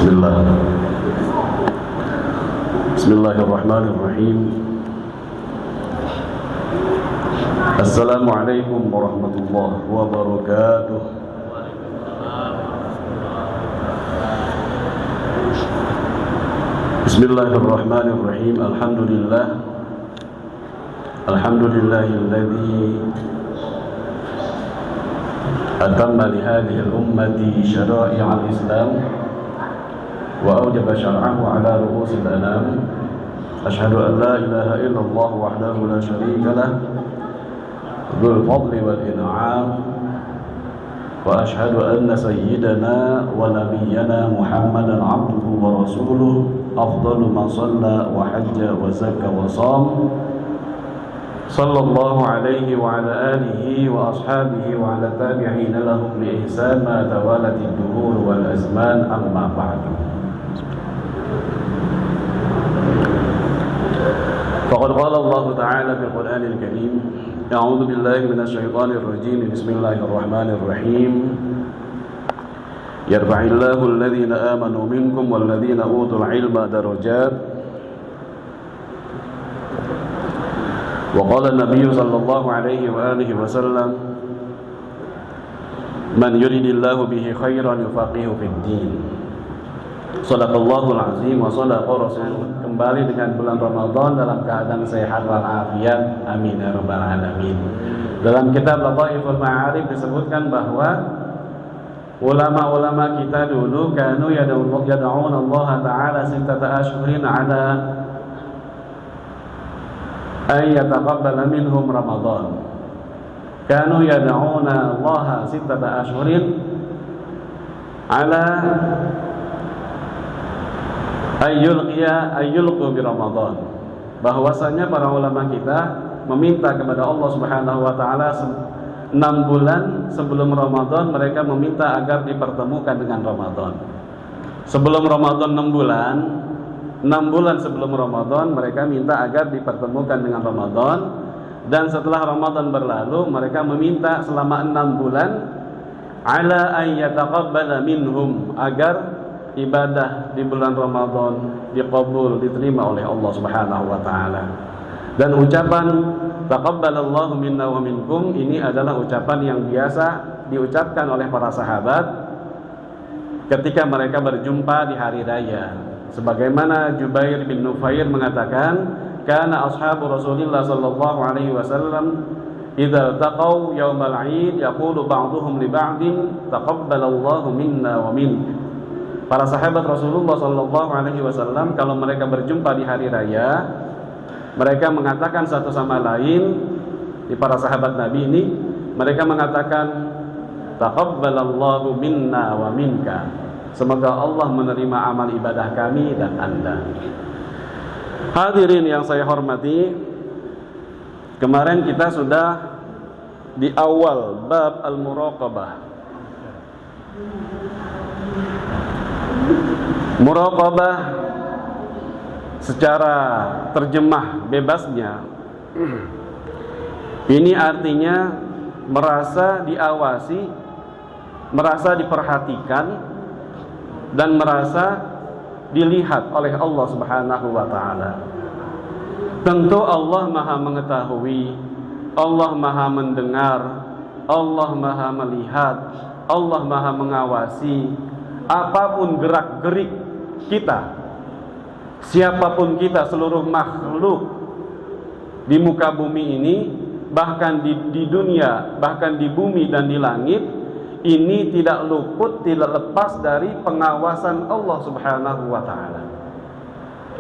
Bismillahirrahmanirrahim. Assalamualaikum warahmatullahi wabarakatuh. Bismillahirrahmanirrahim. Alhamdulillahilladzi atamma li hadhihi al-ummati syara'i'al Islam wa awjaba syar'ahu ala ru'usil anam. Asyhadu an la ilaha illallah wahdahu la syarika lah dzul fadli wal in'am wa asyhadu anna sayyidana wa nabiyyana Muhammadan abduhu wa rasuluh afdalu man shalla wa hajja wa zakka wa sham sallallahu alaihi wa ala alihi wa ashabihi wa ala tabi'ina lahum bi ihsan ma tawalat ad-duhur wal azman amma ba'du. فقد قال الله تعالى في القرآن الكريم أعوذ بالله من الشيطان الرجيم بسم الله الرحمن الرحيم يرفع الله الذين آمنوا منكم والذين أوتوا العلم درجات وقال النبي صلى الله عليه وآله وسلم من يريد الله به خيرا يفقهه في الدين. Shadaqallahul azim wa shadaqa rasulullah. Kembali dengan bulan Ramadan dalam keadaan sehat walafiat. Amin ya rabbal alamin. Dalam kitab Lataiful Ma'arif disebutkan bahwa ulama-ulama kita dulu kanu yad'una Allah Ta'ala sittata ashhurin ala ay yataqabbala minhum Ramadan. Kanu yad'una Allah sittata ashhurin ala ayyulqu bi Ramadan. Bahwasanya para ulama kita meminta kepada Allah Subhanahu wa taala 6 bulan sebelum Ramadan, mereka meminta agar dipertemukan dengan Ramadan. Sebelum Ramadan 6 bulan sebelum Ramadan mereka minta agar dipertemukan dengan Ramadan, dan setelah Ramadan berlalu mereka meminta selama 6 bulan ala ayyataqabbala minhum, agar ibadah di bulan Ramadan diqabul, diterima oleh Allah Subhanahu wa taala. Dan ucapan taqabbalallahu minna wa minkum ini adalah ucapan yang biasa diucapkan oleh para sahabat ketika mereka berjumpa di hari raya. Sebagaimana Jubair bin Nufair mengatakan, kana ashabu Rasulillah sallallahu alaihi wasallam idza taqaw yaumal 'id yaqulu ba'dhum li ba'din taqabbalallahu minna wa minkum. Para sahabat Rasulullah sallallahu alaihi wasallam kalau mereka berjumpa di hari raya, mereka mengatakan satu sama lain, di para sahabat Nabi ini, mereka mengatakan taqabbalallahu minna wa minka. Semoga Allah menerima amal ibadah kami dan Anda. Hadirin yang saya hormati, kemarin kita sudah di awal bab al-muraqabah. Muraqabah secara terjemah bebasnya ini artinya merasa diawasi, merasa diperhatikan, dan merasa dilihat oleh Allah Subhanahu wa taala. Tentu Allah Maha mengetahui, Allah Maha mendengar, Allah Maha melihat, Allah Maha mengawasi apapun gerak-gerik kita, siapapun kita, seluruh makhluk di muka bumi ini, bahkan di dunia, bahkan di bumi dan di langit, ini tidak luput, tidak lepas dari pengawasan Allah Subhanahu wa taala.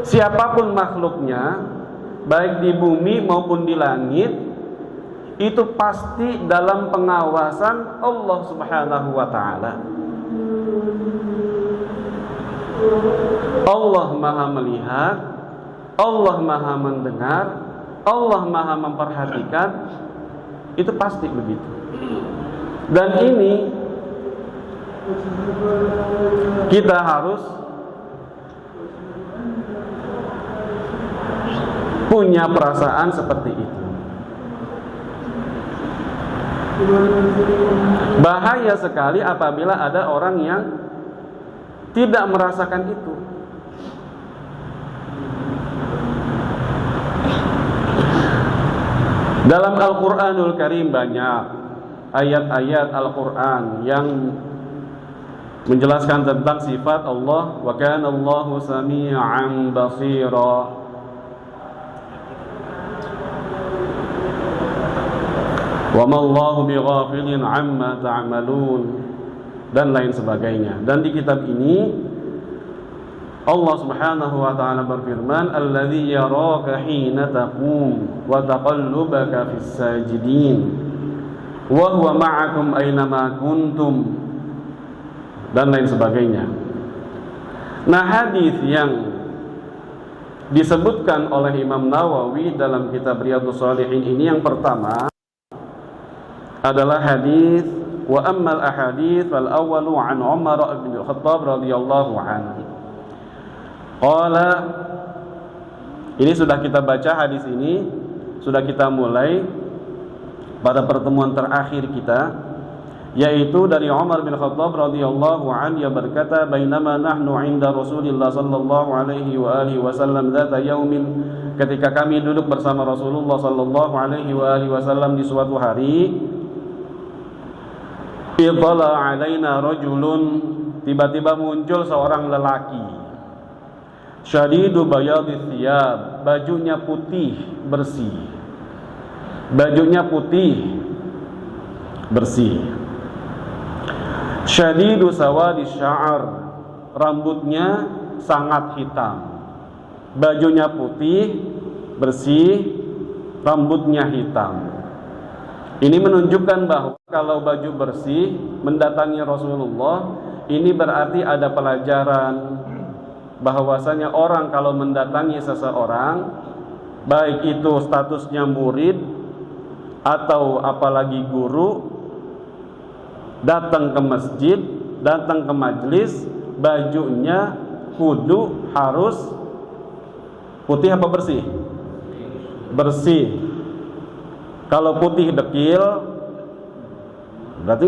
Siapapun makhluknya, baik di bumi maupun di langit, itu pasti dalam pengawasan Allah Subhanahu wa taala. Allah Maha melihat, Allah Maha mendengar, Allah Maha memperhatikan, itu pasti begitu. Dan ini kita harus punya perasaan seperti itu. Bahaya sekali apabila ada orang yang tidak merasakan itu. Dalam Al-Quranul Karim banyak ayat-ayat Al-Quran yang menjelaskan tentang sifat Allah. Wa kana Allahu sami'an basira. Wa ma Allahu bighafilin amma ta'malun, dan lain sebagainya. Dan di kitab ini Allah Subhanahu wa taala berfirman, "Alladzi yaraka hina taqum wa taqallubaka fis sajidin wa huwa ma'akum aina ma kuntum," dan lain sebagainya. Nah, hadis yang disebutkan oleh Imam Nawawi dalam kitab Riyadhus Shalihin ini, yang pertama adalah hadis wa ammal ahadits fal awwalu an Umar bin Khattab radhiyallahu anhu. Qala, ini sudah kita baca hadis ini, sudah kita mulai pada pertemuan terakhir kita, yaitu dari Umar bin Khattab radhiyallahu anhu, yang berkata, bainama nahnu 'inda Rasulillah sallallahu alaihi wa alihi wasallam dzata yaumin, ketika kami duduk bersama Rasulullah sallallahu alaihi wa alihi wasallam di suatu hari, idhala alaina rajulun, tiba-tiba muncul seorang lelaki, syadidu bayadhi thiyab, bajunya putih bersih, bajunya putih bersih. Syadidu sawadi sya'ar, rambutnya sangat hitam. Bajunya putih bersih, rambutnya hitam. Ini menunjukkan bahwa kalau baju bersih mendatangi Rasulullah, ini berarti ada pelajaran bahwasanya orang kalau mendatangi seseorang, baik itu statusnya murid atau apalagi guru, datang ke masjid, datang ke majelis, bajunya kudu harus putih apa bersih? Bersih. Kalau putih dekil berarti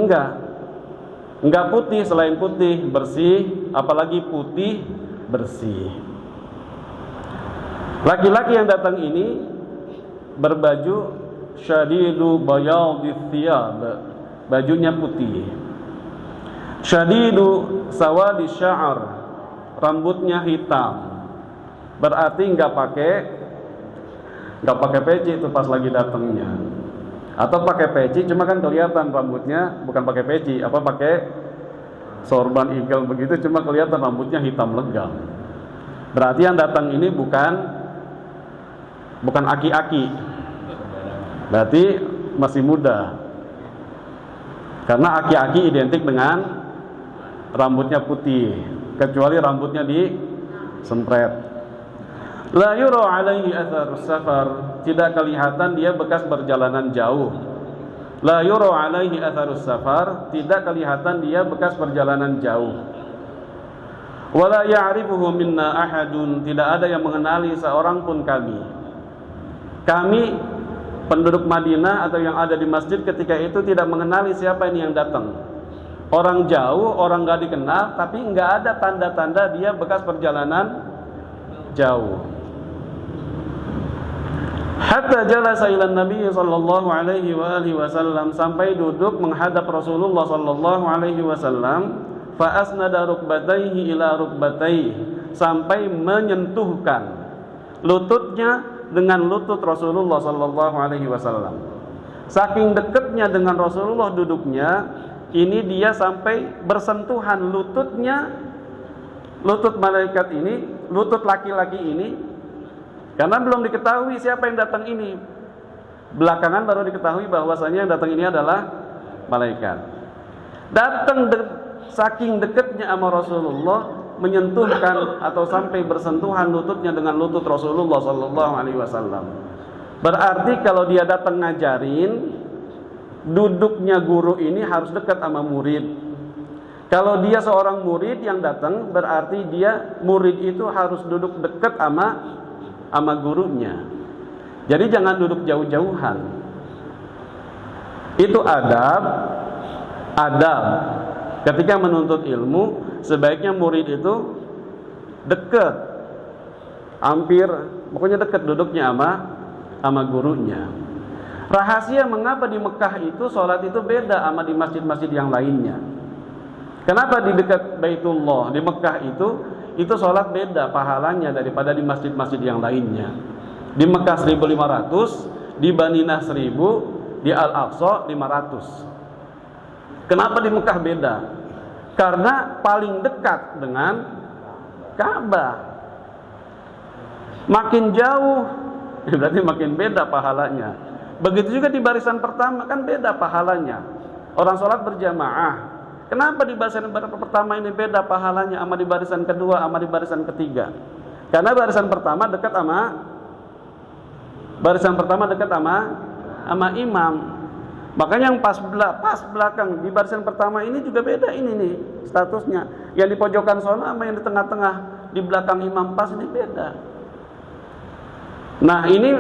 enggak putih, selain putih bersih, apalagi putih bersih. Laki-laki yang datang ini berbaju syadidu bayadhi thiyab, bajunya putih. Syadidu sawadi sya'ar, rambutnya hitam. Berarti enggak pakai peci itu pas lagi datangnya. Atau pakai peci cuma kan kelihatan rambutnya, bukan pakai peci, pakai sorban eagle begitu, cuma kelihatan rambutnya hitam legam. Berarti yang datang ini bukan aki-aki, berarti masih muda. Karena aki-aki identik dengan rambutnya putih, kecuali rambutnya disempret. La yura alaihi athar safar, tidak kelihatan dia bekas perjalanan jauh. La yura alaihi atharus safar, tidak kelihatan dia bekas perjalanan jauh. Wala ya'rifuhu minna ahadun, tidak ada yang mengenali seorang pun kami. Kami penduduk Madinah atau yang ada di masjid ketika itu tidak mengenali siapa ini yang datang. Orang jauh, orang gak dikenal, tapi gak ada tanda-tanda dia bekas perjalanan jauh. Hatta jalasa ila Nabi sallallahu alaihi wa alihi wasallam, sampai duduk menghadap Rasulullah sallallahu alaihi wasallam, fa asnada rukbatayhi ila rukbatayhi, sampai menyentuhkan lututnya dengan lutut Rasulullah sallallahu alaihi wasallam. Saking dekatnya dengan Rasulullah duduknya, ini dia sampai bersentuhan lututnya, lutut malaikat ini, lutut laki-laki ini. Karena belum diketahui siapa yang datang ini. Belakangan baru diketahui bahwasanya yang datang ini adalah malaikat. Datang saking dekatnya sama Rasulullah, menyentuhkan atau sampai bersentuhan lututnya dengan lutut Rasulullah sallallahu alaihi wasallam. Berarti kalau dia datang ngajarin, duduknya guru ini harus dekat sama murid. Kalau dia seorang murid yang datang, berarti dia murid itu harus duduk dekat sama gurunya. Jadi jangan duduk jauh-jauhan. Itu adab ketika menuntut ilmu. sebaiknya murid itu dekat, hampir pokoknya dekat duduknya sama gurunya. Rahasia mengapa di Mekah itu sholat itu beda sama di masjid-masjid yang lainnya. Kenapa di dekat Baitullah di Mekah itu sholat beda pahalanya daripada di masjid-masjid yang lainnya. Di Mekah 1.500, di Madinah 1.000, di Al-Aqsa 500. Kenapa di Mekah beda? Karena paling dekat dengan Ka'bah. Makin jauh berarti makin beda pahalanya. Begitu juga di barisan pertama kan beda pahalanya. Orang sholat berjamaah. Kenapa di barisan pertama ini beda pahalanya sama di barisan kedua sama di barisan ketiga? Karena barisan pertama dekat sama imam. Makanya yang pas belakang di barisan pertama ini juga beda ini nih statusnya. Yang di pojokan sana sama yang di tengah-tengah di belakang imam pas ini beda. Nah, ini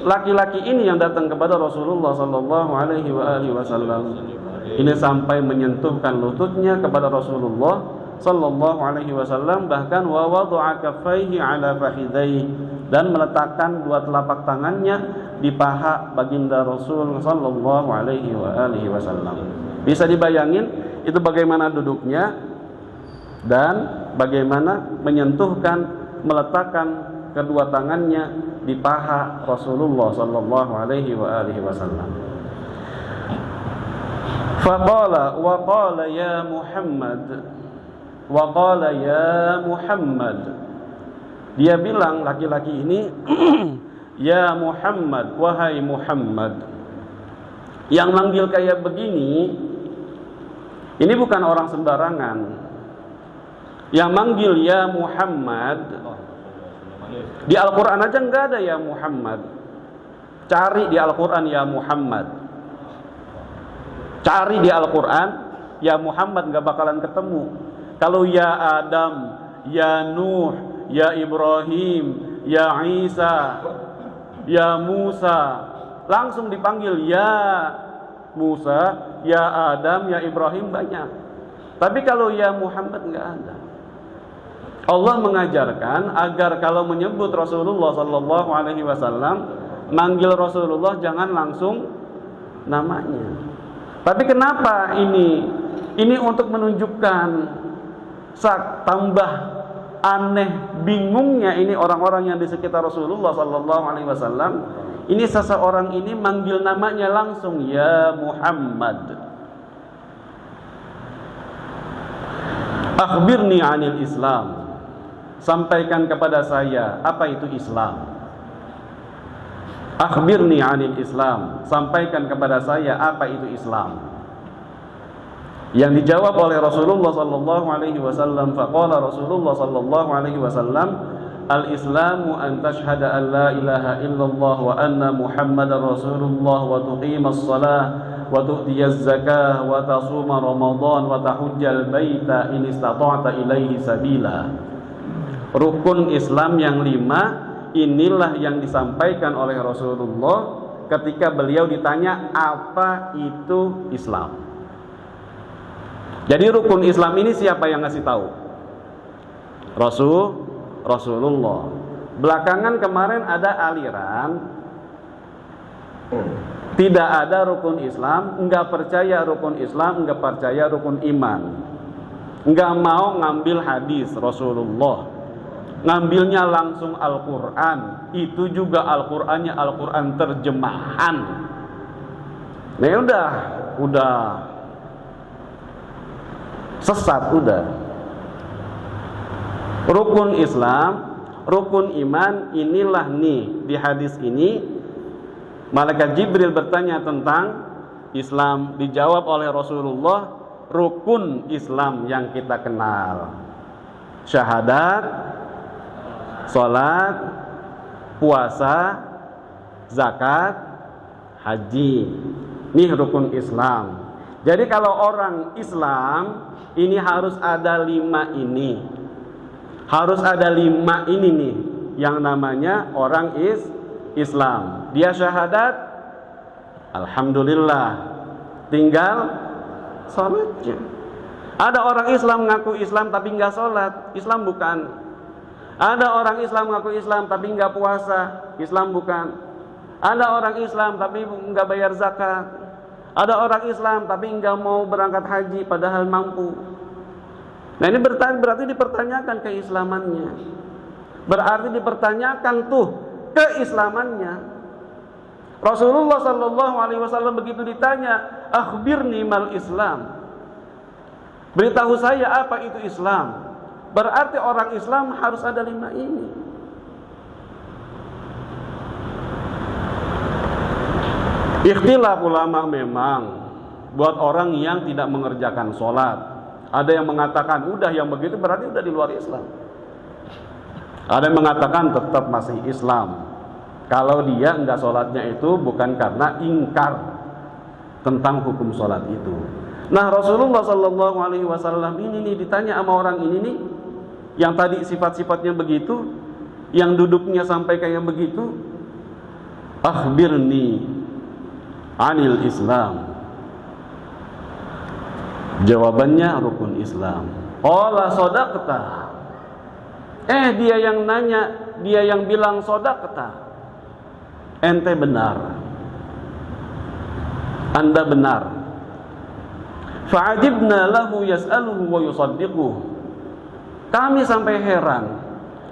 laki-laki ini yang datang kepada Rasulullah sallallahu alaihi wasallam. Ini sampai menyentuhkan lututnya kepada Rasulullah sallallahu alaihi wasallam, bahkan wa wada'a kaffaihi ala fakhidaihi, dan meletakkan dua telapak tangannya di paha baginda Rasul sallallahu alaihi wasallam. Bisa dibayangin itu bagaimana duduknya dan bagaimana menyentuhkan, meletakkan kedua tangannya di paha Rasulullah sallallahu alaihi wasallam. Faqala wa qala ya Muhammad, wa qala ya Muhammad. Dia bilang laki-laki ini ya Muhammad, wahai Muhammad. Yang manggil kayak begini ini bukan orang sembarangan. Yang manggil ya Muhammad di Al-Quran aja nggak ada ya Muhammad. Cari di Al-Quran ya Muhammad. Cari di Al-Quran ya Muhammad nggak bakalan ketemu. Kalau ya Adam, ya Nuh, ya Ibrahim, ya Isa, ya Musa, langsung dipanggil ya Musa, ya Adam, ya Ibrahim banyak. Tapi kalau ya Muhammad nggak ada. Allah mengajarkan agar kalau menyebut Rasulullah sallallahu alaihi wasallam, manggil Rasulullah jangan langsung namanya. Tapi kenapa ini? Ini untuk menunjukkan tambah aneh, bingungnya ini orang-orang yang di sekitar Rasulullah sallallahu alaihi wasallam. Ini seseorang ini manggil namanya langsung ya Muhammad. Akhbirni 'anil Islam. Sampaikan kepada saya apa itu Islam. Akhbirni 'anil Islam. Sampaikan kepada saya apa itu Islam. Yang dijawab oleh Rasulullah sallallahu alaihi wasallam, faqala Rasulullah sallallahu alaihi wasallam, al-Islamu an tashhada an la ilaha illallah wa anna Muhammadar Rasulullah wa tuqimas shalah wa tu'tiyaz zakah wa tasuma Ramadan wa tahujjal baita in istata'ta ilaihi sabila. Rukun Islam yang 5 inilah yang disampaikan oleh Rasulullah ketika beliau ditanya apa itu Islam. Jadi rukun Islam ini siapa yang ngasih tahu? Rasulullah. Belakangan kemarin ada aliran tidak ada rukun Islam, enggak percaya rukun Islam, enggak percaya rukun iman, enggak mau ngambil hadis Rasulullah, ngambilnya langsung Al-Quran. Itu juga Al-Qurannya Al-Quran terjemahan. Nah udah sesat udah. Rukun Islam, rukun iman, inilah nih di hadis ini Malaikat Jibril bertanya tentang Islam, dijawab oleh Rasulullah rukun Islam yang kita kenal. Syahadat, salat, puasa, zakat, haji. Ini rukun Islam. Jadi kalau orang Islam ini harus ada 5 ini. Harus ada 5 ini nih yang namanya orang Islam. Dia syahadat, alhamdulillah, tinggal salatnya. Ada orang Islam ngaku Islam tapi nggak sholat, Islam bukan. Ada orang Islam ngaku Islam tapi nggak puasa, Islam bukan. Ada orang Islam tapi nggak bayar zakat. Ada orang Islam tapi nggak mau berangkat haji padahal mampu. Nah ini berarti dipertanyakan keislamannya. Berarti dipertanyakan tuh keislamannya. Rasulullah Shallallahu Alaihi Wasallam begitu ditanya, akhbirni mal Islam. Beritahu saya apa itu Islam. Berarti orang Islam harus ada 5 ini. Ikhtilaf ulama memang buat orang yang tidak mengerjakan sholat. Ada yang mengatakan udah yang begitu berarti udah di luar Islam. Ada yang mengatakan tetap masih Islam. Kalau dia enggak sholatnya itu bukan karena ingkar tentang hukum sholat itu. Nah Rasulullah Sallallahu Alaihi Wasallam ini nih ditanya sama orang ini nih, yang tadi sifat-sifatnya begitu, yang duduknya sampai kayak begitu, akhbirni anil Islam. Jawabannya rukun Islam. Qala shadaqta. Dia yang nanya, dia yang bilang shadaqta. Ente benar. Anda benar. Fa'ajibna lahu yas'aluhu wa yusaddiquh. Kami sampai heran.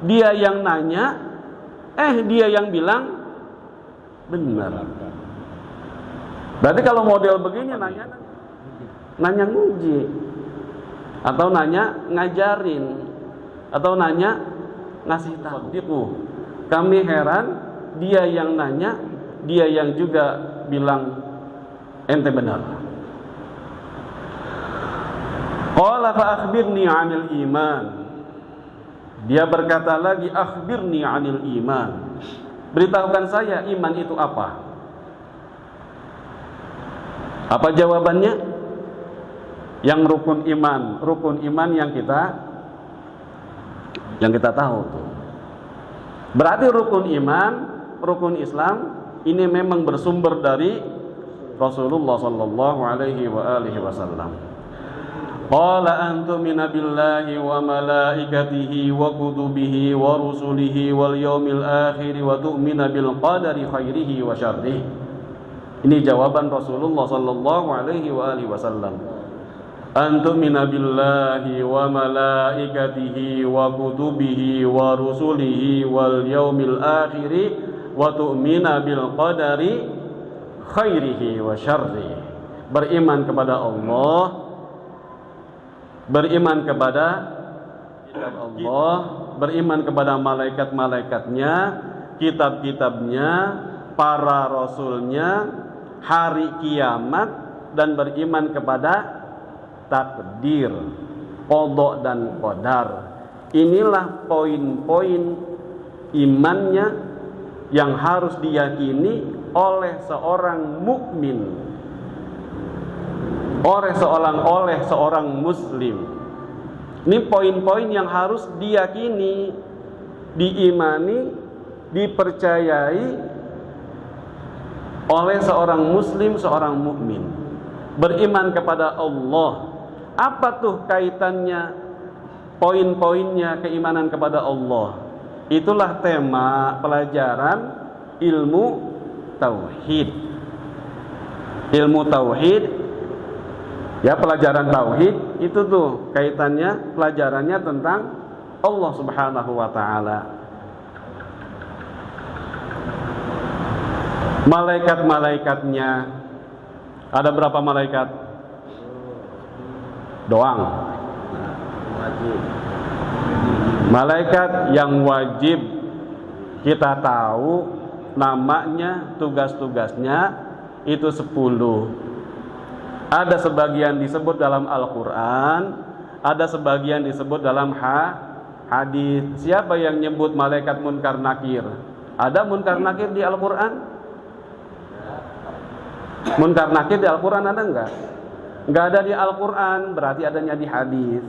Dia yang nanya, dia yang bilang benar. Berarti kalau model begini nanya nguji, atau nanya ngajarin, atau nanya ngasih tahu. Kami heran, dia yang nanya, dia yang juga bilang ente benar. Qala fa akhbirni 'anil iman. Dia berkata lagi, akhbirni 'anil iman. Beritahukan saya iman itu apa? Apa jawabannya? Yang rukun iman yang kita tahu tuh. Berarti rukun iman, rukun Islam ini memang bersumber dari Rasulullah Sallallahu Alaihi Wasallam. Qala antumina billahi wa malaikatihi wa kutubihi wa rusulihi wal yawmil akhir wa tu'mina bil qadari khairihi wa syarrihi. Ini jawaban Rasulullah Sallallahu Alaihi Wasallam. Antumina billahi wa malaikatihi wa kutubihi wa rusulihi wal yawmil akhir wa tu'mina bil qadari khairihi wa syarrihi. Beriman kepada Allah, beriman kepada kitab Allah, beriman kepada malaikat-malaikatnya, kitab-kitabnya, para rasulnya, hari kiamat, dan beriman kepada takdir, qada dan qadar. Inilah poin-poin imannya yang harus diyakini oleh seorang mukmin, oleh seorang muslim. Ini poin-poin yang harus diyakini, diimani, dipercayai oleh seorang muslim, seorang mukmin. Beriman kepada Allah. Apa tuh kaitannya, poin-poinnya keimanan kepada Allah? Itulah tema pelajaran ilmu tauhid. Ilmu tauhid, ya pelajaran tauhid itu tuh kaitannya, pelajarannya tentang Allah Subhanahu wa taala. Malaikat-malaikatnya, ada berapa malaikat? Doang. Malaikat yang wajib kita tahu namanya, tugas-tugasnya itu 10. Ada sebagian disebut dalam Al-Quran, ada sebagian disebut dalam hadis. Siapa yang nyebut malaikat munkar nakir? Ada munkar nakir di Al-Quran? Munkar nakir di Al-Quran ada enggak? Enggak ada di Al-Quran, berarti adanya di hadis.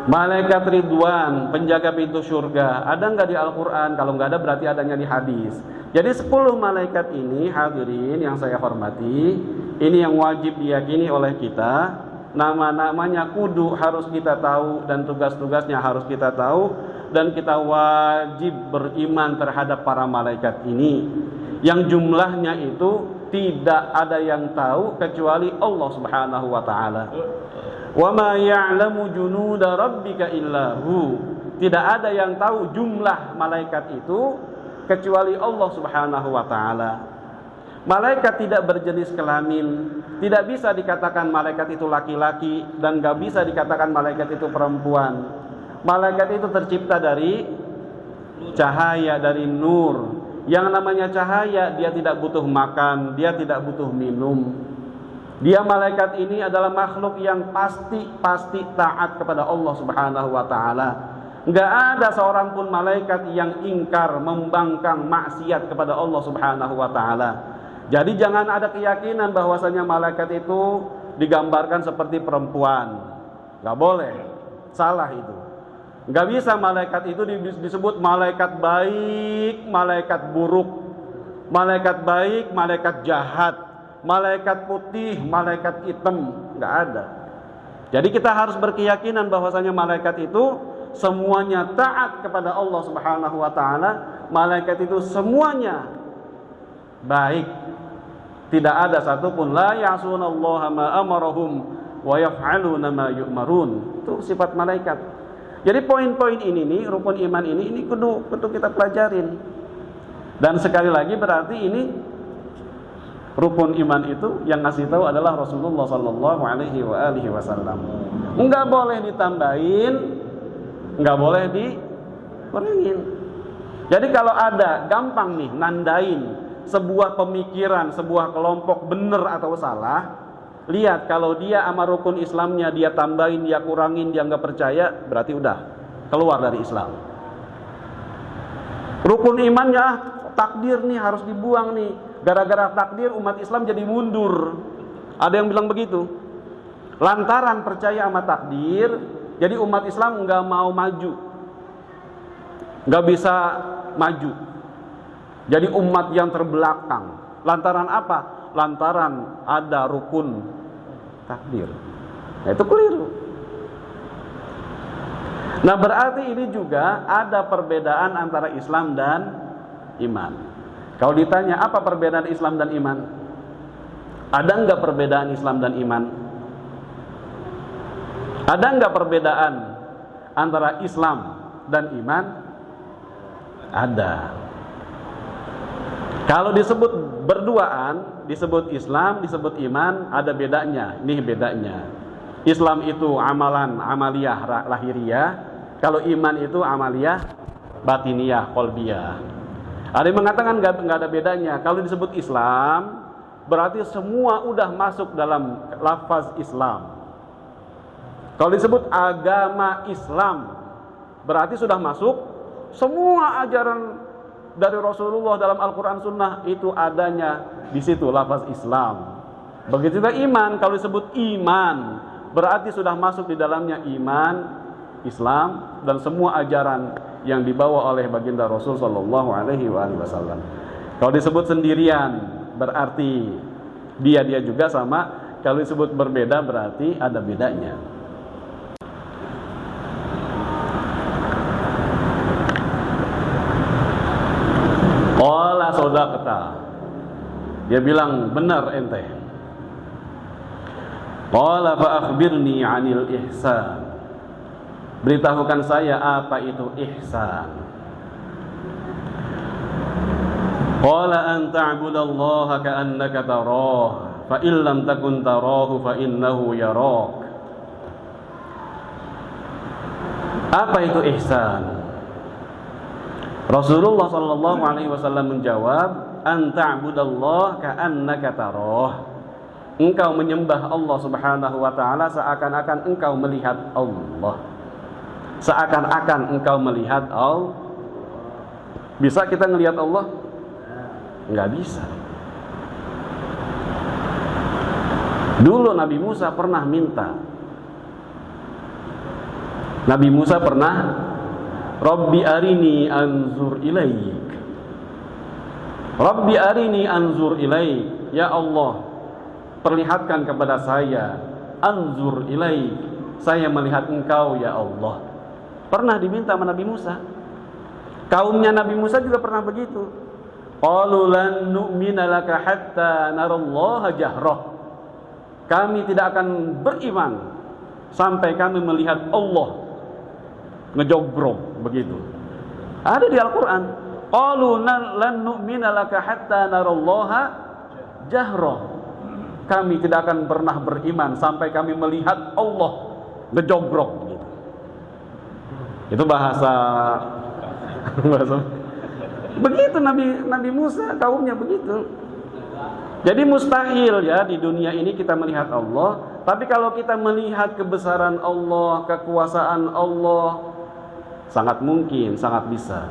Malaikat Ridwan, penjaga pintu surga, ada enggak di Al-Quran? Kalau enggak ada berarti adanya di hadis. Jadi 10 malaikat ini, hadirin yang saya hormati, ini yang wajib diyakini oleh kita. nama-namanya kudu harus kita tahu, dan tugas-tugasnya harus kita tahu, dan kita wajib beriman terhadap para malaikat ini yang jumlahnya itu tidak ada yang tahu kecuali Allah Subhanahu wa taala. Wa ma ya'lamu junuda rabbika illa hu. Tidak ada yang tahu jumlah malaikat itu kecuali Allah Subhanahu wa taala. Malaikat tidak berjenis kelamin, tidak bisa dikatakan malaikat itu laki-laki, dan gak bisa dikatakan malaikat itu perempuan. Malaikat itu tercipta dari cahaya, dari nur. Yang namanya cahaya, dia tidak butuh makan, dia tidak butuh minum. Dia, malaikat ini adalah makhluk yang pasti taat kepada Allah Subhanahu wa taala. Enggak ada seorang pun malaikat yang ingkar, membangkang maksiat kepada Allah Subhanahu wa taala. Jadi jangan ada keyakinan bahwasanya malaikat itu digambarkan seperti perempuan. Enggak boleh. Salah itu. Enggak bisa malaikat itu disebut malaikat baik, malaikat buruk. Malaikat baik, malaikat jahat, malaikat putih, malaikat hitam, enggak ada. Jadi kita harus berkeyakinan bahwasanya malaikat itu semuanya taat kepada Allah Subhanahu wa taala. Malaikat itu semuanya baik. Tidak ada satupun la ya'sunallaha ma amarahum wa yaf'aluna ma yu'marun. Itu sifat malaikat. Jadi poin-poin ini nih, rukun iman ini kudu kita pelajarin. Dan sekali lagi berarti ini rukun iman itu yang ngasih tahu adalah Rasulullah sallallahu alaihi wasallam. Enggak boleh ditambahin, enggak boleh dikurangin. Jadi kalau ada gampang nih nandain sebuah pemikiran, sebuah kelompok benar atau salah, lihat kalau dia sama rukun Islamnya dia tambahin, dia kurangin, dia nggak percaya, berarti udah keluar dari Islam. Rukun imannya takdir nih harus dibuang nih, gara-gara takdir umat Islam jadi mundur. Ada yang bilang begitu. Lantaran percaya sama takdir, jadi umat Islam nggak mau maju, nggak bisa maju. Jadi umat yang terbelakang. Lantaran apa? Lantaran ada rukun takdir. Nah, itu keliru. Nah, berarti ini juga ada perbedaan antara Islam dan iman. Kalau ditanya apa perbedaan Islam dan iman? Ada enggak perbedaan Islam dan iman? Ada enggak perbedaan antara Islam dan iman? Ada. Kalau disebut berduaan, disebut Islam, disebut iman, ada bedanya. Nih bedanya. Islam itu amalan, amaliyah, lahiriah. Kalau iman itu amaliyah, batiniyah, qalbiyah. Ada yang mengatakan nggak ada bedanya. Kalau disebut Islam, berarti semua udah masuk dalam lafaz Islam. Kalau disebut agama Islam, berarti sudah masuk semua ajaran dari Rasulullah dalam Al-Quran Sunnah itu adanya di situ lafaz Islam. Begitu juga iman, kalau disebut iman berarti sudah masuk di dalamnya iman, Islam, dan semua ajaran yang dibawa oleh baginda Rasul Sallallahu Alaihi Wasallam. Kalau disebut sendirian berarti dia juga sama. Kalau disebut berbeda berarti ada bedanya. Qala sadaqta. Dia bilang benar ente. Qala fa akhbirni 'anil ihsan. Beritahukan saya apa itu ihsan. Qala an ta'budallaha ka'annaka tarahu fa in lam takun tarahu fa innahu yarak. Apa itu ihsan? Rasulullah sallallahu alaihi wasallam menjawab, an ta'budallaha ka'annaka tarahu. Engkau menyembah Allah Subhanahu wa taala seakan-akan engkau melihat Allah. Seakan-akan engkau melihat Allah. Bisa kita ngelihat Allah? Enggak bisa. Dulu Nabi Musa pernah minta. Nabi Musa pernah, Rabbi arini anzur ilaik. Rabbi arini anzur ilaik. Ya Allah, perlihatkan kepada saya anzur ilaik, saya melihat engkau ya Allah. Pernah diminta sama Nabi Musa. Kaumnya Nabi Musa juga pernah begitu. Qalu lan nu'mina laka hatta narallaha jahrah. Kami tidak akan beriman sampai kami melihat Allah ngejogrok begitu. Ada di Al-Qur'an. Qalu lan nu'mina laka hatta narallaha jahrah. Kami tidak akan pernah beriman sampai kami melihat Allah ngejogrok begitu. Itu bahasa begitu Nabi Musa, kaumnya begitu. Jadi mustahil ya di dunia ini kita melihat Allah, tapi kalau kita melihat kebesaran Allah, kekuasaan Allah, sangat mungkin, sangat bisa.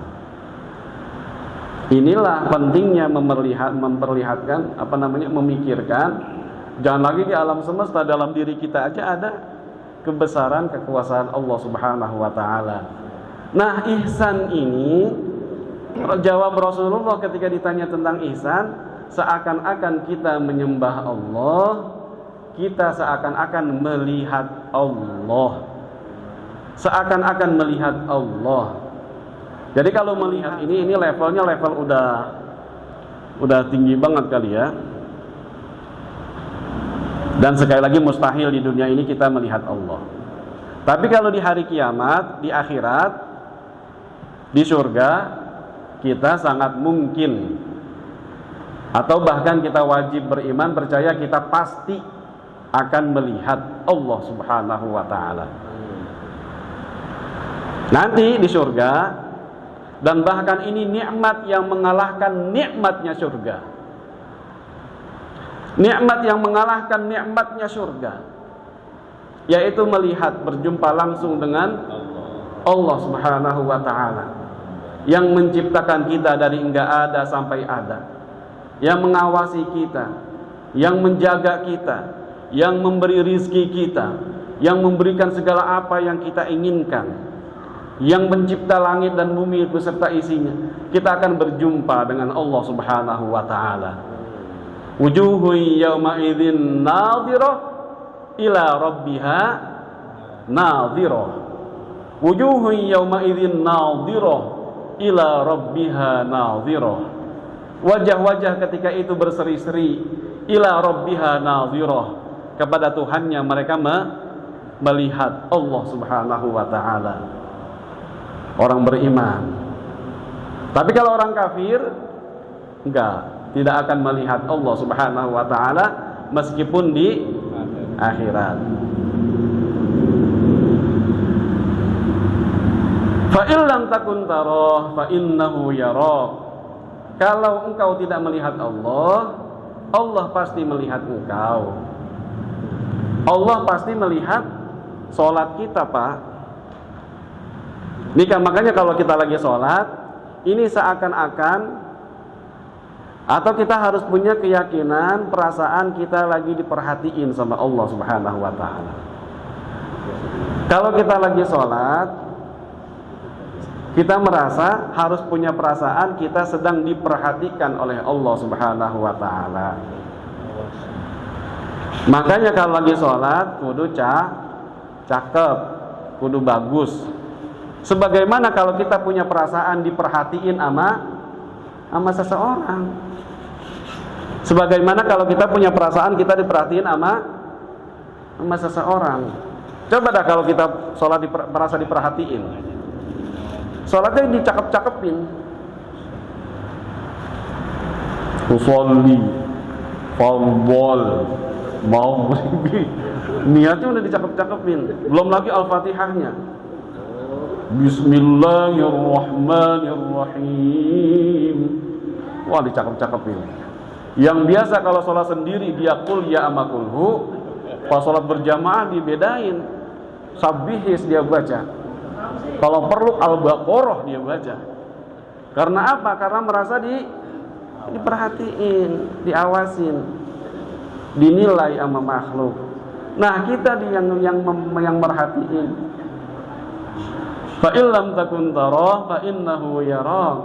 Inilah pentingnya memperlihatkan memikirkan, jangan lagi di alam semesta, dalam diri kita aja ada kebesaran kekuasaan Allah Subhanahu wa taala. Nah, ihsan ini, jawab Rasulullah ketika ditanya tentang ihsan, seakan-akan kita menyembah Allah, kita seakan-akan melihat Allah. Seakan-akan melihat Allah. Jadi kalau melihat ini levelnya udah tinggi banget kali ya. Dan sekali lagi mustahil di dunia ini kita melihat Allah. Tapi kalau di hari kiamat, di akhirat, di surga, kita sangat mungkin, atau bahkan kita wajib beriman, percaya kita pasti akan melihat Allah Subhanahu wa ta'ala nanti di surga. Dan bahkan ini nikmat yang mengalahkan nikmatnya surga, nikmat yang mengalahkan nikmatnya surga, yaitu melihat, berjumpa langsung dengan Allah Subhanahu wa ta'ala yang menciptakan kita dari enggak ada sampai ada, yang mengawasi kita, yang menjaga kita, yang memberi rizki kita, yang memberikan segala apa yang kita inginkan, yang mencipta langit dan bumi beserta isinya. Kita akan berjumpa dengan Allah Subhanahu wa ta'ala. Wujuhun yawma idzin nadhirah ila rabbiha nadhirah. Wujuhun yawma idzin nadhirah ila rabbiha nadhirah. Wajah-wajah ketika itu berseri-seri, ila rabbiha nadhirah, kepada Tuhannya mereka melihat Allah Subhanahu wa ta'ala. Orang beriman. Tapi kalau orang kafir, tidak akan melihat Allah Subhanahu wa ta'ala meskipun di akhirat. Fa illam takun tarah fa innahu yarak. Kalau engkau tidak melihat Allah, Allah pasti melihat engkau. Allah pasti melihat sholat kita, Pak. Makanya kalau kita lagi sholat, ini seakan-akan, atau kita harus punya keyakinan, perasaan kita lagi diperhatiin sama Allah Subhanahu wa ta'ala. Kalau kita lagi sholat, kita merasa harus punya perasaan kita sedang diperhatikan oleh Allah Subhanahu wa ta'ala. Makanya kalau lagi sholat, kudu cakep, kudu bagus. Sebagaimana kalau kita punya perasaan diperhatiin sama seseorang. Sebagaimana kalau kita punya perasaan kita diperhatiin sama seseorang. Coba dah kalau kita sholat merasa diperhatiin, sholatnya dicakep-cakepin. Usolli fardol mau niatnya udah dicakep-cakepin. Belum lagi Al-Fatihahnya, Bismillahirrahmanirrahim. Wah, dicakep-cakepin. Yang biasa kalau sholat sendiri dia qul ya ama qulhu, pas sholat berjamaah dibedain. Sabbihis dia baca, kalau perlu Al-Baqarah dia baca. Karena apa? Karena merasa diperhatiin, diawasin, dinilai sama makhluk. Nah, kita yang merhatiin. Fa illam takun tarah fa innahu yarak.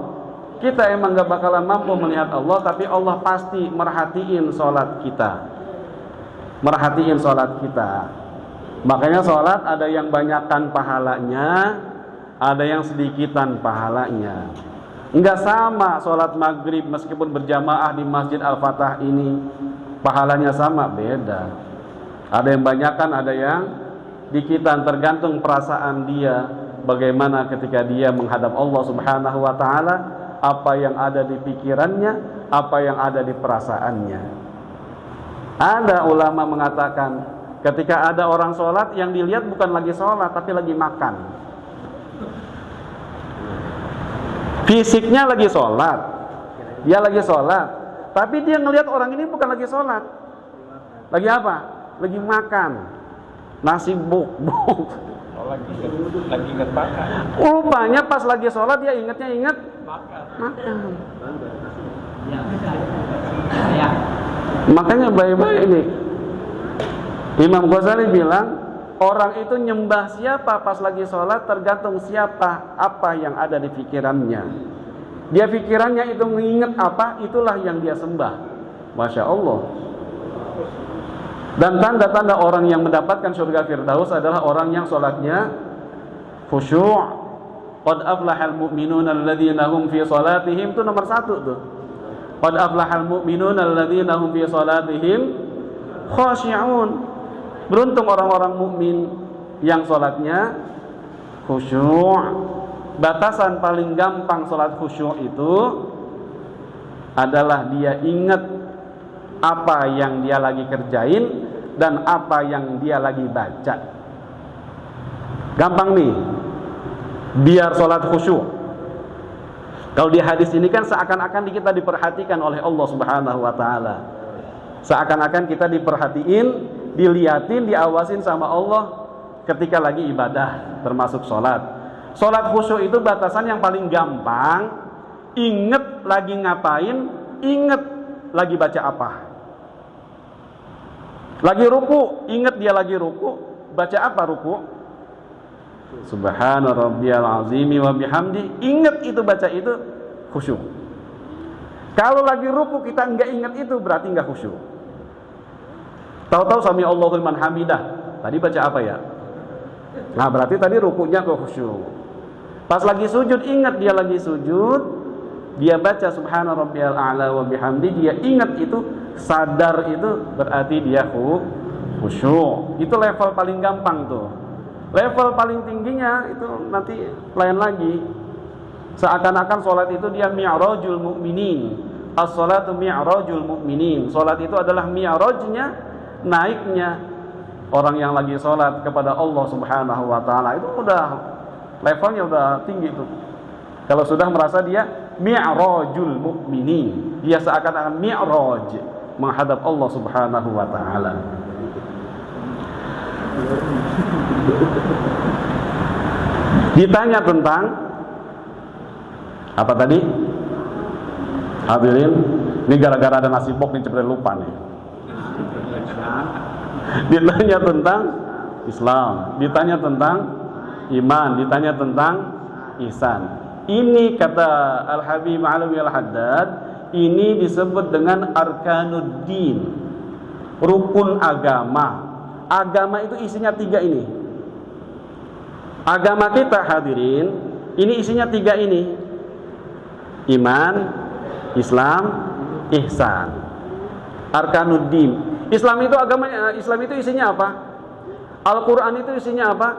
Kita emang gak bakalan mampu melihat Allah, tapi Allah pasti merhatiin sholat kita. merhatiin sholat kita. Makanya sholat ada yang banyakkan pahalanya, ada yang sedikitan pahalanya. Enggak sama sholat maghrib meskipun berjamaah di Masjid Al-Fatah ini pahalanya sama, beda. Ada yang banyakkan, ada yang dikitan, tergantung perasaan dia bagaimana ketika dia menghadap Allah Subhanahu wa taala, apa yang ada di pikirannya, apa yang ada di perasaannya. Ada ulama mengatakan ketika ada orang sholat yang dilihat bukan lagi sholat tapi lagi makan. Fisiknya lagi sholat, dia lagi sholat, tapi dia ngelihat orang ini bukan lagi sholat, lagi apa? Lagi makan nasi buk-buk. Lagi ingat makan. Rupanya pas lagi sholat dia ingat makan. Makanya baik-baik ini Imam Ghazali bilang, orang itu nyembah siapa pas lagi sholat tergantung siapa, apa yang ada di pikirannya. Dia pikirannya itu mengingat apa, itulah yang dia sembah. Masya Allah. Dan tanda-tanda orang yang mendapatkan surga Firdaus adalah orang yang sholatnya khusyuk. Qad aflahal mu'minuna alladzina hum fi sholatihim, itu nomor 1 tuh. Qad aflahal mu'minuna alladzina hum fi sholatihim khashi'un. Beruntung orang-orang mukmin yang sholatnya khusyuk. Batasan paling gampang sholat khusyuk itu adalah dia ingat apa yang dia lagi kerjain dan apa yang dia lagi baca. Gampang nih biar sholat khusyuk. Kalau di hadis ini kan seakan-akan kita diperhatikan oleh Allah Subhanahu wa taala. Seakan-akan kita diperhatiin, diliatin, diawasin sama Allah ketika lagi ibadah, termasuk sholat. Sholat khusyuk itu batasan yang paling gampang. Ingat lagi ngapain, ingat lagi baca apa. Lagi ruku, ingat dia lagi ruku, baca apa ruku? Subhana rabbiyal azimi wa bihamdi, ingat itu, baca itu, khusyuk. Kalau lagi ruku kita enggak ingat itu, berarti enggak khusyuk. Tahu-tahu sami Allahu liman hamidah, tadi baca apa ya? Nah, berarti tadi rukunya kok khusyuk. Pas lagi sujud, ingat dia lagi sujud, dia baca subhana rabbiyal a'la wa bihamdi, dia ingat itu, sadar itu, berarti dia khusyuk. Itu level paling gampang tuh. Level paling tingginya itu nanti lain lagi. Seakan-akan sholat itu dia mi'rajul mu'minin. As-sholatu mi'rajul mu'minin. Sholat itu adalah mi'rajnya, naiknya orang yang lagi sholat kepada Allah Subhanahu wa ta'ala. Itu udah levelnya udah tinggi tuh. Kalau sudah merasa dia mi'rajul mu'minin, dia seakan-akan mi'raj menghadap Allah Subhanahu wa ta'ala. Ditanya tentang apa tadi? Hadirin, ini gara-gara ada nasi bok nih cepet lupa nih. Ditanya tentang Islam, ditanya tentang iman, ditanya tentang ihsan. Ini kata Al-Habib Alawi Al-Haddad, ini disebut dengan arkanuddin, rukun agama. Agama itu isinya 3 ini. Agama kita hadirin, ini isinya 3 ini. Iman, Islam, ihsan. Arkanuddin. Islam itu agamanya, Islam itu isinya apa? Al-Quran itu isinya apa?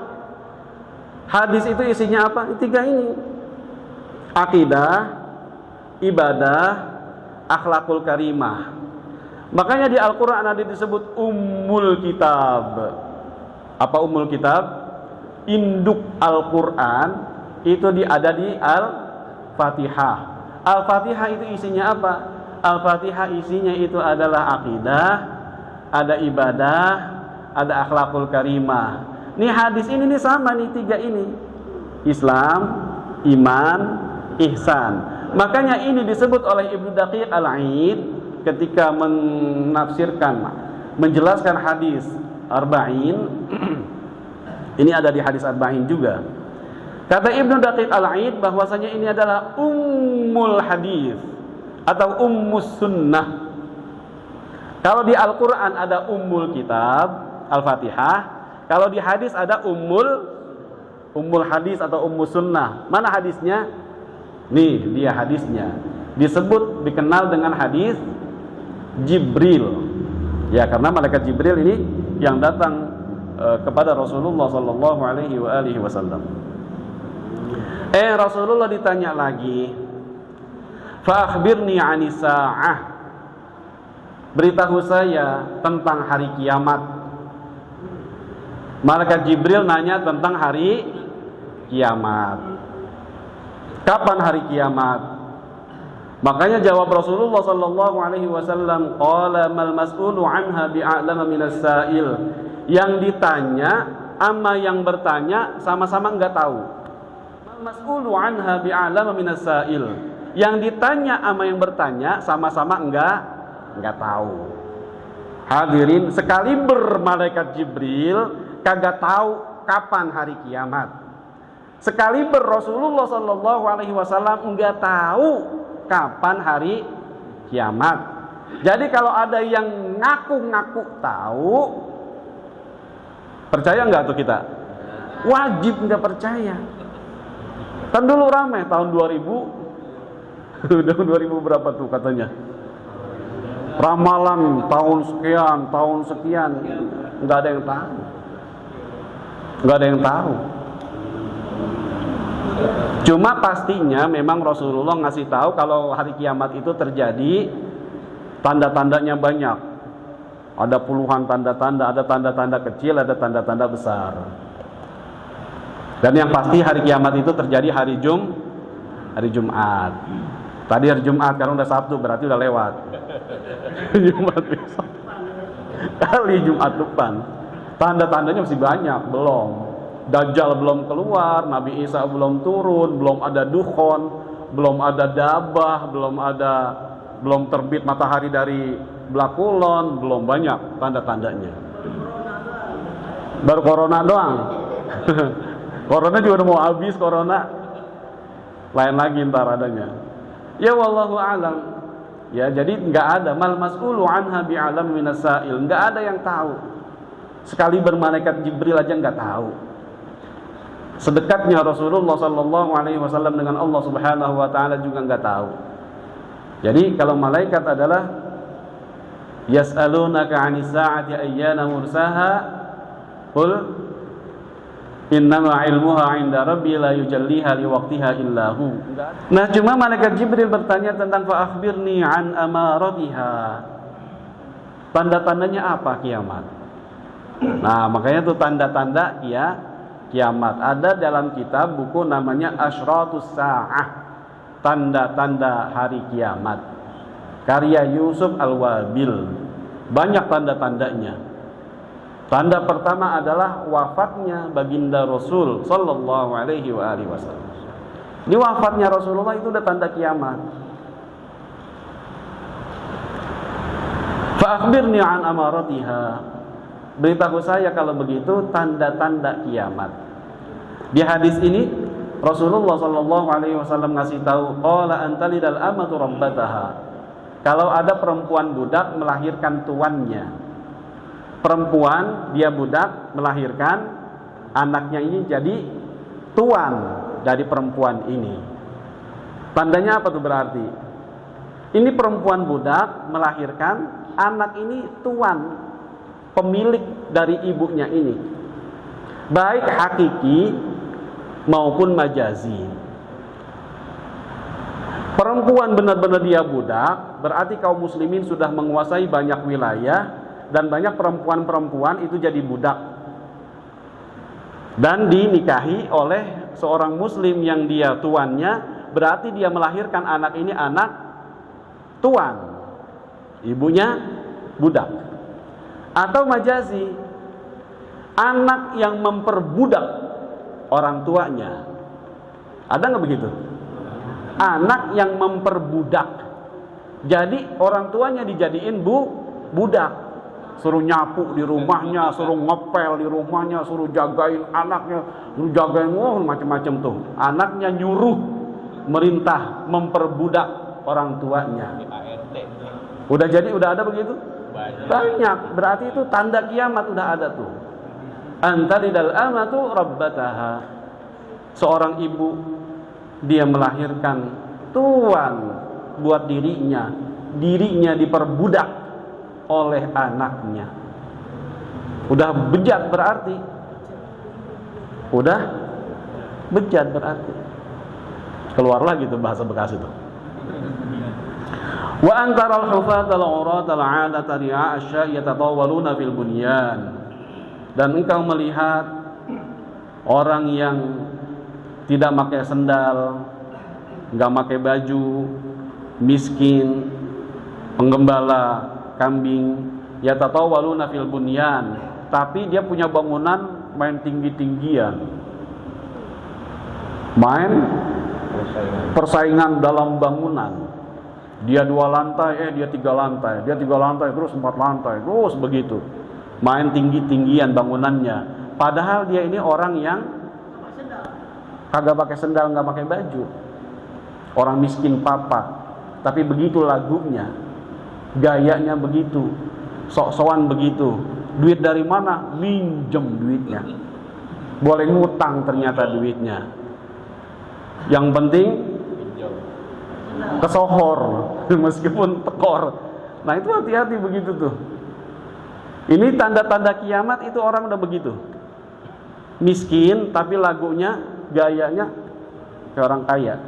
Hadis itu isinya apa? 3 ini. Akidah, ibadah, akhlakul karimah. Makanya di Al-Quran ada disebut Ummul Kitab. Apa Ummul Kitab? Induk Al-Quran itu ada di Al-Fatihah. Al-Fatihah itu isinya apa? Al-Fatihah isinya itu adalah akidah, ada ibadah, ada akhlakul karimah. Nih hadis ini nih sama nih 3 ini. Islam, iman, ihsan. Makanya ini disebut oleh Ibnu Daqiq Al-Aid ketika menafsirkan, menjelaskan hadis Arba'in. Ini ada di hadis Arba'in juga. Kata Ibnu Daqiq Al-Aid bahwasanya ini adalah ummul hadis atau ummus sunnah. Kalau di Al-Quran ada ummul kitab, Al-Fatihah. Kalau di hadis ada ummul hadis atau ummus sunnah. Mana hadisnya? Nih dia hadisnya. Disebut, dikenal dengan hadis Jibril. Ya, karena malaikat Jibril ini yang datang kepada Rasulullah sallallahu alaihi wasallam. Rasulullah ditanya lagi, fa akhbirni 'anis sa'ah. Beritahu saya tentang hari kiamat. Malaikat Jibril nanya tentang hari kiamat. Kapan hari kiamat? Makanya jawab Rasulullah sallallahu alaihi wasallam, qala mal mas'ulu anha bi'a'lama minas sa'il. Yang ditanya sama yang bertanya sama-sama enggak tahu. Mal mas'ulu anha bi'a'lama minas sa'il. Yang ditanya sama yang bertanya sama-sama enggak tahu. Hadirin, sekaliber malaikat Jibril kagak tahu kapan hari kiamat. Sekaliber Rasulullah sallallahu alaihi wasallam enggak tahu kapan hari kiamat. Jadi kalau ada yang ngaku-ngaku tahu, percaya enggak tuh kita? Wajib enggak percaya. Kan dulu ramai tahun 2000 tahun 2000 berapa tuh katanya? Ramalan tahun sekian, nggak ada yang tahu, Cuma pastinya memang Rasulullah ngasih tahu kalau hari kiamat itu terjadi, tanda-tandanya banyak. Ada puluhan tanda-tanda, ada tanda-tanda kecil, ada tanda-tanda besar. Dan yang pasti hari kiamat itu terjadi hari Jumat. Tadi hari Jumat, sekarang udah Sabtu, berarti udah lewat. Jumat besok. Kali Jumat depan. Tanda-tandanya masih banyak, belum. Dajjal belum keluar, Nabi Isa belum turun, belum ada dukhon, belum ada dabah, belum terbit matahari dari Blakulon, belum banyak tanda-tandanya. Baru corona doang. Corona juga udah mau habis corona. Lain lagi ntar adanya. Ya wallahu alam. Ya, jadi enggak ada mal mas'ulu anha bi'alam minas sa'il. Enggak ada yang tahu. Sekali bermalaikat Jibril aja enggak tahu. Sedekatnya Rasulullah sallallahu alaihi wasallam dengan Allah Subhanahu wa taala juga enggak tahu. Jadi kalau malaikat adalah yas'alunaka 'anis sa'ati ayyana mursaha qul innama ilmuha 'inda rabbi la yujalliha liwaqtiha illa hu. Nah, cuma malaikat Jibril bertanya tentang fa akhbirni 'an amaratiha. Tanda-tandanya apa kiamat? Nah, makanya itu tanda-tanda kiamat. Ada dalam kitab buku namanya Asyratus Sa'ah. Tanda-tanda hari kiamat. Karya Yusuf Al-Wabil. Banyak tanda-tandanya. Tanda pertama adalah wafatnya baginda Rasul sallallahu alaihi wasallam. Ini wafatnya Rasulullah itu udah tanda kiamat. Fa akhbirni an amaratiha. Beritahu saya kalau begitu tanda-tanda kiamat. Di hadis ini Rasulullah sallallahu alaihi wasallam ngasih tahu, qala antalidal amatu rabbataha. Kalau ada perempuan budak melahirkan tuannya. Perempuan, dia budak, melahirkan anaknya ini jadi tuan dari perempuan ini. Tandanya apa tuh berarti? Ini perempuan budak melahirkan anak ini tuan, pemilik dari ibunya ini. Baik hakiki maupun majazi. Perempuan benar-benar dia budak, berarti kaum muslimin sudah menguasai banyak wilayah. Dan banyak perempuan-perempuan itu jadi budak dan dinikahi oleh seorang muslim yang dia tuannya, berarti dia melahirkan anak ini anak tuan, ibunya budak. Atau majazi, anak yang memperbudak orang tuanya. Ada nggak begitu? Anak yang memperbudak, jadi orang tuanya dijadiin budak. Suruh nyapu di rumahnya, suruh ngepel di rumahnya, suruh jagain anaknya, suruh jagain macam-macam tuh. Anaknya nyuruh merintah memperbudak orang tuanya. Udah ada begitu? Banyak. Berarti itu tanda kiamat udah ada tuh. Antalidal amatu rabbataha. Seorang ibu dia melahirkan tuan buat dirinya. Dirinya diperbudak oleh anaknya. Udah bejat berarti. Udah bejat berarti. Keluar lagi tuh bahasa bekas itu. Wa antara al-hufat al-urat al-'adat ri'a asya' yatatawaluna fil bunyan. Dan engkau melihat orang yang tidak pakai sendal, enggak pakai baju, miskin, penggembala kambing, yatatawaluna fil bunyan, tapi dia punya bangunan main tinggi-tinggian. Main persaingan dalam bangunan. Dia 2 lantai, dia 3 lantai, dia 3 lantai, terus 4 lantai, terus begitu. Main tinggi-tinggian bangunannya. Padahal dia ini orang yang kagak pakai sendal, nggak pakai baju. Orang miskin papa. Tapi begitu lagunya, gayanya begitu, sok-sokan begitu. Duit dari mana? Minjem duitnya. Boleh ngutang ternyata duitnya. Yang penting kesohor meskipun tekor. Nah itu hati-hati begitu tuh. Ini tanda-tanda kiamat itu orang udah begitu. Miskin tapi lagunya, gayanya kayak orang kaya.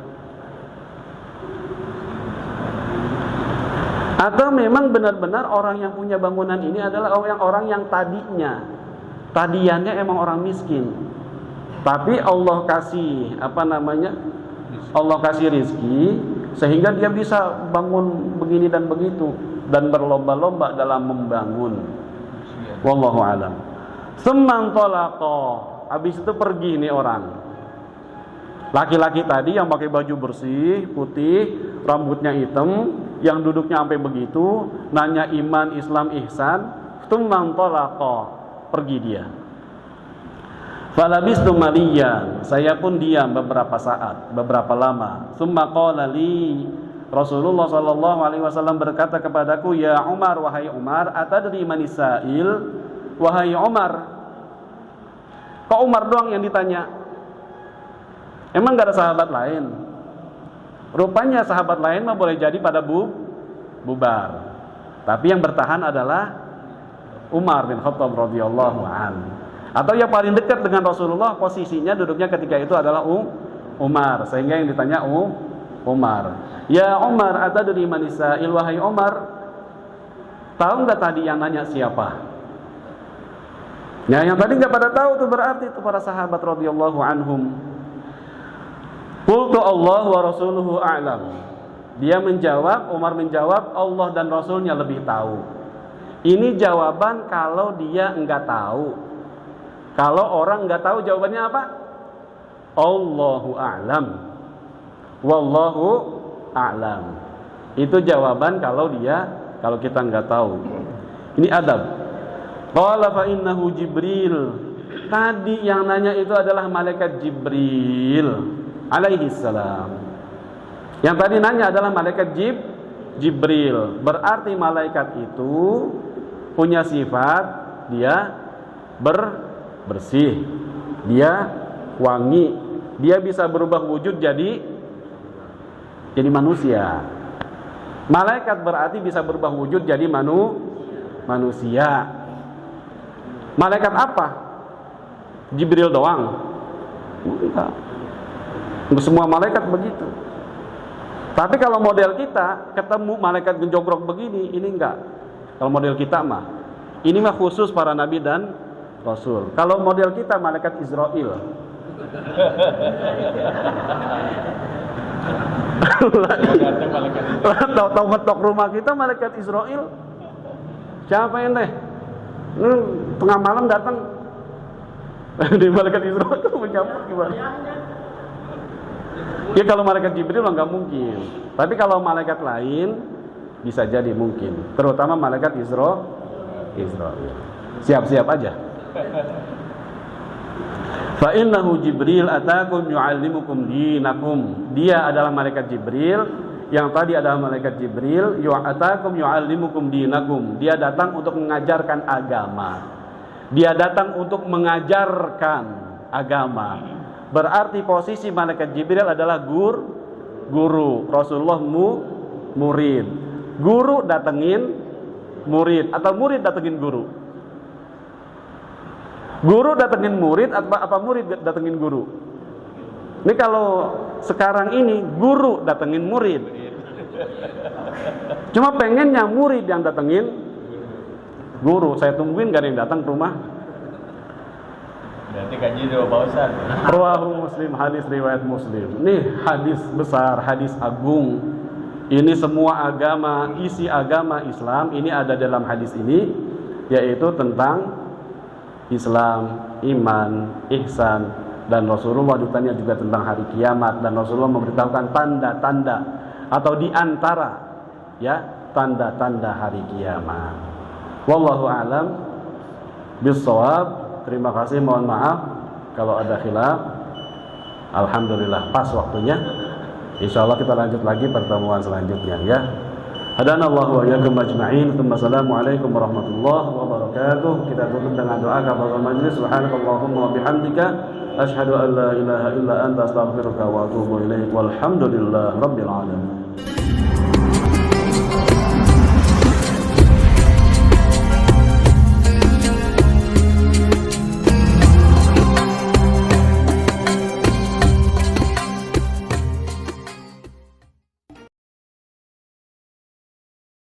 Atau memang benar-benar orang yang punya bangunan ini adalah orang yang tadiannya emang orang miskin. Tapi Allah kasih Allah kasih rizki sehingga dia bisa bangun begini dan begitu dan berlomba-lomba dalam membangun. Wallahu a'lam. Tsumman talaqa. Habis itu pergi nih orang. Laki-laki tadi yang pakai baju bersih, putih, rambutnya hitam, yang duduknya sampai begitu, nanya iman, Islam, ihsan, tsumman talaqa. Pergi dia. Falabistu maliyan, saya pun diam beberapa saat, beberapa lama. Tsumma qala li, Rasulullah sallallahu alaihi wasallam berkata kepadaku, ya Umar, wahai Umar, atadri manis sa'il? Wahai Umar, kok Umar doang yang ditanya? Emang gak ada sahabat lain? Rupanya sahabat lain mah boleh jadi pada bubar. Tapi yang bertahan adalah Umar bin Khattab radhiyallahu anhu. Atau yang paling dekat dengan Rasulullah, posisinya duduknya ketika itu adalah Umar, sehingga yang ditanya Umar. Ya Umar, atadri manis sa'il? Wahai Umar, tahu nggak tadi yang nanya siapa? Ya, yang tadi nggak pada tahu tuh, berarti itu para sahabat radhiyallahu anhum. Qultu Allah wa rasuluhu a'lam. Dia menjawab, Umar menjawab, Allah dan Rasulnya lebih tahu. Ini jawaban kalau dia enggak tahu. Kalau orang enggak tahu, jawabannya apa? Allahu a'lam. Wallahu a'lam. Itu jawaban kalau kita enggak tahu. Ini adab. Qala fa innahu Jibril. Tadi yang nanya itu adalah malaikat Jibril alaihi salam. Yang tadi nanya adalah malaikat Jibril. Berarti malaikat itu punya sifat dia bersih, dia wangi, dia bisa berubah wujud jadi manusia. Malaikat berarti bisa berubah wujud jadi manusia. Malaikat apa? Jibril doang? Enggak. Semua malaikat begitu. Tapi kalau model kita ketemu malaikat genjogrok begini, ini enggak. Kalau model kita mah, ini mah khusus para nabi dan rasul. Kalau model kita malaikat Israel. Tahu ngetok rumah kita malaikat Israel. Siapa yang deh? Tengah malam datang di malaikat Israel itu menyambut gimana? Ya kalau malaikat Jibril nggak mungkin. Tapi kalau malaikat lain bisa jadi mungkin. Terutama malaikat Israel. Siap-siap aja. Fa innahu Jibril atakum yu'allimukum dinakum. Dia adalah malaikat Jibril Yang tadi adalah malaikat Jibril, yu'atakum yu'allimukum dinakum. Dia datang untuk mengajarkan agama. Dia datang untuk mengajarkan agama. Berarti posisi malaikat Jibril adalah guru. Rasulullah murid. Guru datengin murid atau murid datengin guru. Guru datengin murid apa murid datengin guru? Ini kalau sekarang ini guru datengin murid. Cuma pengennya murid yang datengin guru. Saya tungguin gak ada yang datang ke rumah. Berarti kaji dua Pak Ustaz. Rawahu Muslim, hadis riwayat Muslim. Ini hadis besar, hadis agung. Ini semua agama, isi agama Islam ini ada dalam hadis ini, yaitu tentang Islam, iman, ihsan, dan Rasulullah ditanya juga tentang hari kiamat, dan Rasulullah memberitahukan tanda-tanda atau diantara ya tanda-tanda hari kiamat. Wallahu a'lam bissawab. Terima kasih, mohon maaf kalau ada khilaf. Alhamdulillah pas waktunya. Insyaallah kita lanjut lagi pertemuan selanjutnya ya. Hadanallahu wa iyyakum ajma'in. Assalamualaikum warahmatullahi wabarakatuh. Kita tutup dengan doa kafaratul majlis. Subhanakallahumma wa bihamdika asyhadu an la ilaha illa anta astaghfiruka wa atubu ilaik. Walhamdulillahirabbil alamin.